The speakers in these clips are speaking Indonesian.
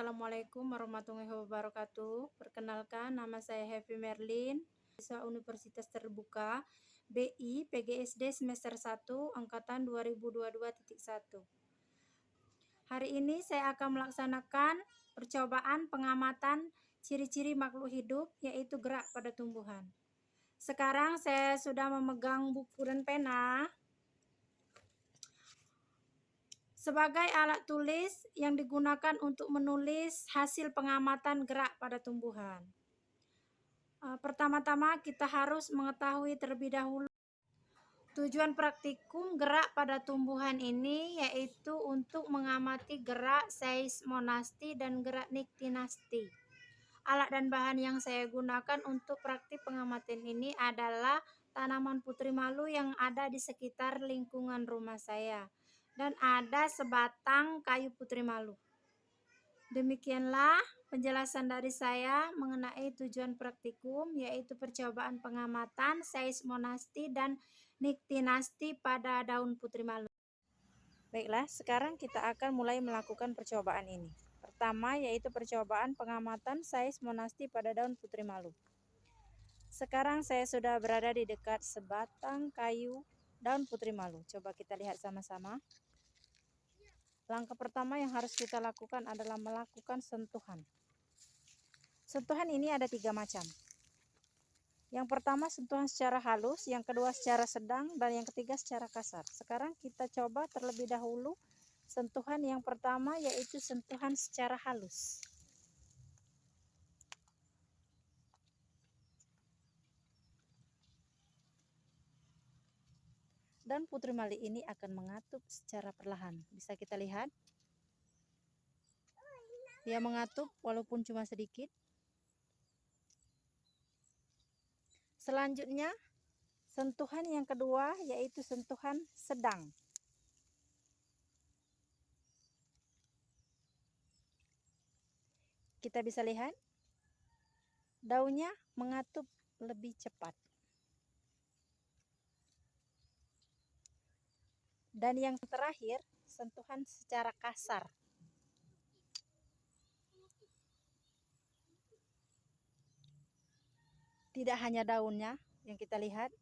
Assalamualaikum warahmatullahi wabarakatuh. Perkenalkan, nama saya Happy Merlin, siswa Universitas Terbuka BI PGSD semester 1 angkatan 2022.1. Hari ini saya akan melaksanakan percobaan pengamatan ciri-ciri makhluk hidup, yaitu gerak pada tumbuhan. Sekarang saya sudah memegang buku dan pena sebagai alat tulis yang digunakan untuk menulis hasil pengamatan gerak pada tumbuhan. Pertama-tama kita harus mengetahui terlebih dahulu tujuan praktikum gerak pada tumbuhan ini, yaitu untuk mengamati gerak seismonasti dan gerak niktinasti. Alat dan bahan yang saya gunakan untuk praktik pengamatan ini adalah tanaman putri malu yang ada di sekitar lingkungan rumah saya, dan ada sebatang kayu putri malu. Demikianlah penjelasan dari saya mengenai tujuan praktikum, yaitu percobaan pengamatan seismonasti dan niktinasti pada daun putri malu. Baiklah, sekarang kita akan mulai melakukan percobaan ini. Pertama, yaitu percobaan pengamatan seismonasti pada daun putri malu. Sekarang saya sudah berada di dekat sebatang kayu daun putri malu. Coba kita lihat sama-sama. Langkah pertama yang harus kita lakukan adalah melakukan sentuhan. Sentuhan ini ada 3 macam. Yang pertama sentuhan secara halus, yang kedua secara sedang, dan yang ketiga secara kasar. Sekarang kita coba terlebih dahulu sentuhan yang pertama, yaitu sentuhan secara halus. Dan putri mali ini akan mengatup secara perlahan. Bisa kita lihat. Dia mengatup walaupun cuma sedikit. Selanjutnya, sentuhan yang kedua yaitu sentuhan sedang. Kita bisa lihat, daunnya mengatup lebih cepat. Dan yang terakhir, sentuhan secara kasar. Tidak hanya daunnya yang kita lihat,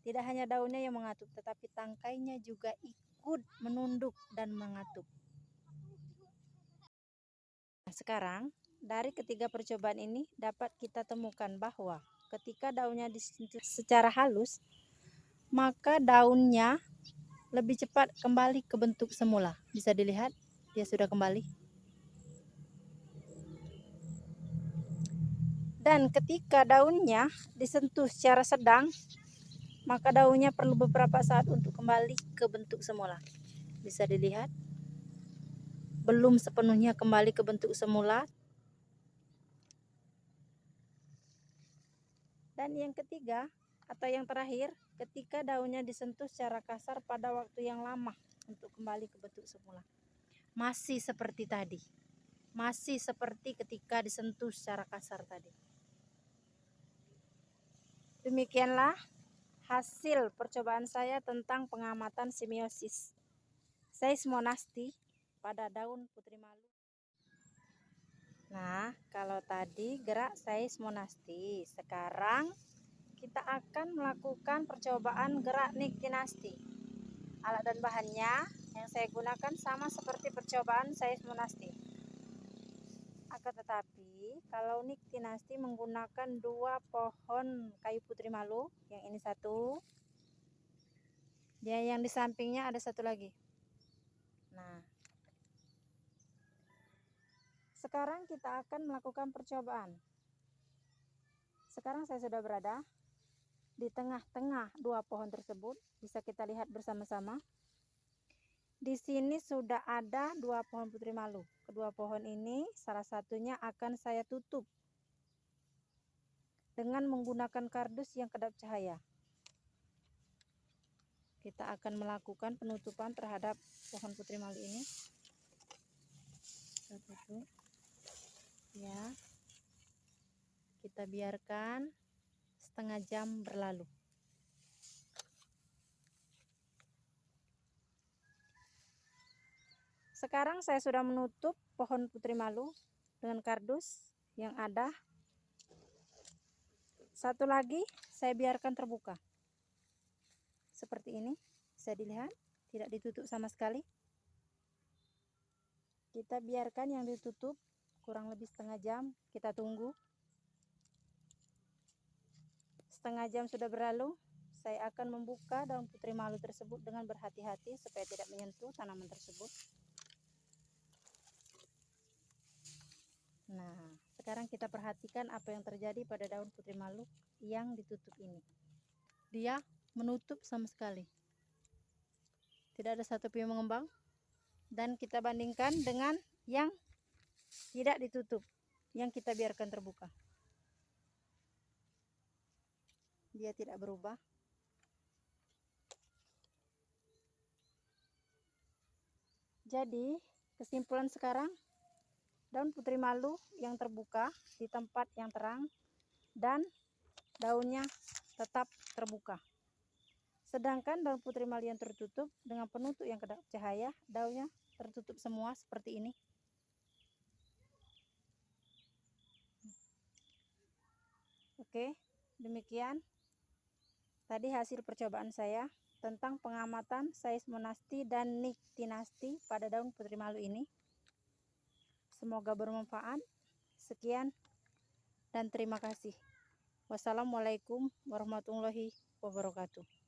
tidak hanya daunnya yang mengatup, tetapi tangkainya juga ikut menunduk dan mengatup. Nah, sekarang dari ketiga percobaan ini dapat kita temukan bahwa ketika daunnya disentuh secara halus, maka daunnya lebih cepat kembali ke bentuk semula. Bisa dilihat, dia sudah kembali. Dan ketika daunnya disentuh secara sedang, maka daunnya perlu beberapa saat untuk kembali ke bentuk semula. Bisa dilihat, belum sepenuhnya kembali ke bentuk semula. Dan yang ketiga atau yang terakhir, ketika daunnya disentuh secara kasar pada waktu yang lama untuk kembali ke bentuk semula. Masih seperti tadi. Masih seperti ketika disentuh secara kasar tadi. Demikianlah hasil percobaan saya tentang pengamatan semiosis seismonasti pada daun putri malu. Nah, kalau tadi gerak seismonasti, sekarang kita akan melakukan percobaan gerak niktinasti. Alat dan bahannya yang saya gunakan sama seperti percobaan seismonasti. Akan tetapi, kalau niktinasti menggunakan 2 pohon kayu putri malu, yang ini satu, dia yang di sampingnya ada satu lagi. Nah, sekarang kita akan melakukan percobaan. Sekarang saya sudah berada di tengah-tengah 2 pohon tersebut. Bisa kita lihat bersama-sama. Di sini sudah ada 2 pohon putri malu. Kedua pohon ini salah satunya akan saya tutup dengan menggunakan kardus yang kedap cahaya. Kita akan melakukan penutupan terhadap pohon putri malu ini. Kita tutup. Ya. Kita biarkan setengah jam berlalu. Sekarang saya sudah menutup pohon putri malu dengan kardus yang ada. Satu lagi saya biarkan terbuka. Seperti ini, bisa dilihat, tidak ditutup sama sekali. Kita biarkan yang ditutup kurang lebih setengah jam, kita tunggu. Setengah jam sudah berlalu, saya akan membuka daun putri malu tersebut dengan berhati-hati supaya tidak menyentuh tanaman tersebut. Nah, sekarang kita perhatikan apa yang terjadi pada daun putri malu yang ditutup ini. Dia menutup sama sekali. Tidak ada satu pun yang mengembang. Dan kita bandingkan dengan yang tidak ditutup, yang kita biarkan terbuka. Dia tidak berubah. Jadi, kesimpulan sekarang, daun putri malu yang terbuka di tempat yang terang dan daunnya tetap terbuka. Sedangkan daun putri malu yang tertutup dengan penutup yang kedap cahaya, daunnya tertutup semua seperti ini. Oke, demikian tadi hasil percobaan saya tentang pengamatan Seismonasti dan Nyctinasti pada daun putri malu ini. Semoga bermanfaat. Sekian dan terima kasih. Wassalamualaikum warahmatullahi wabarakatuh.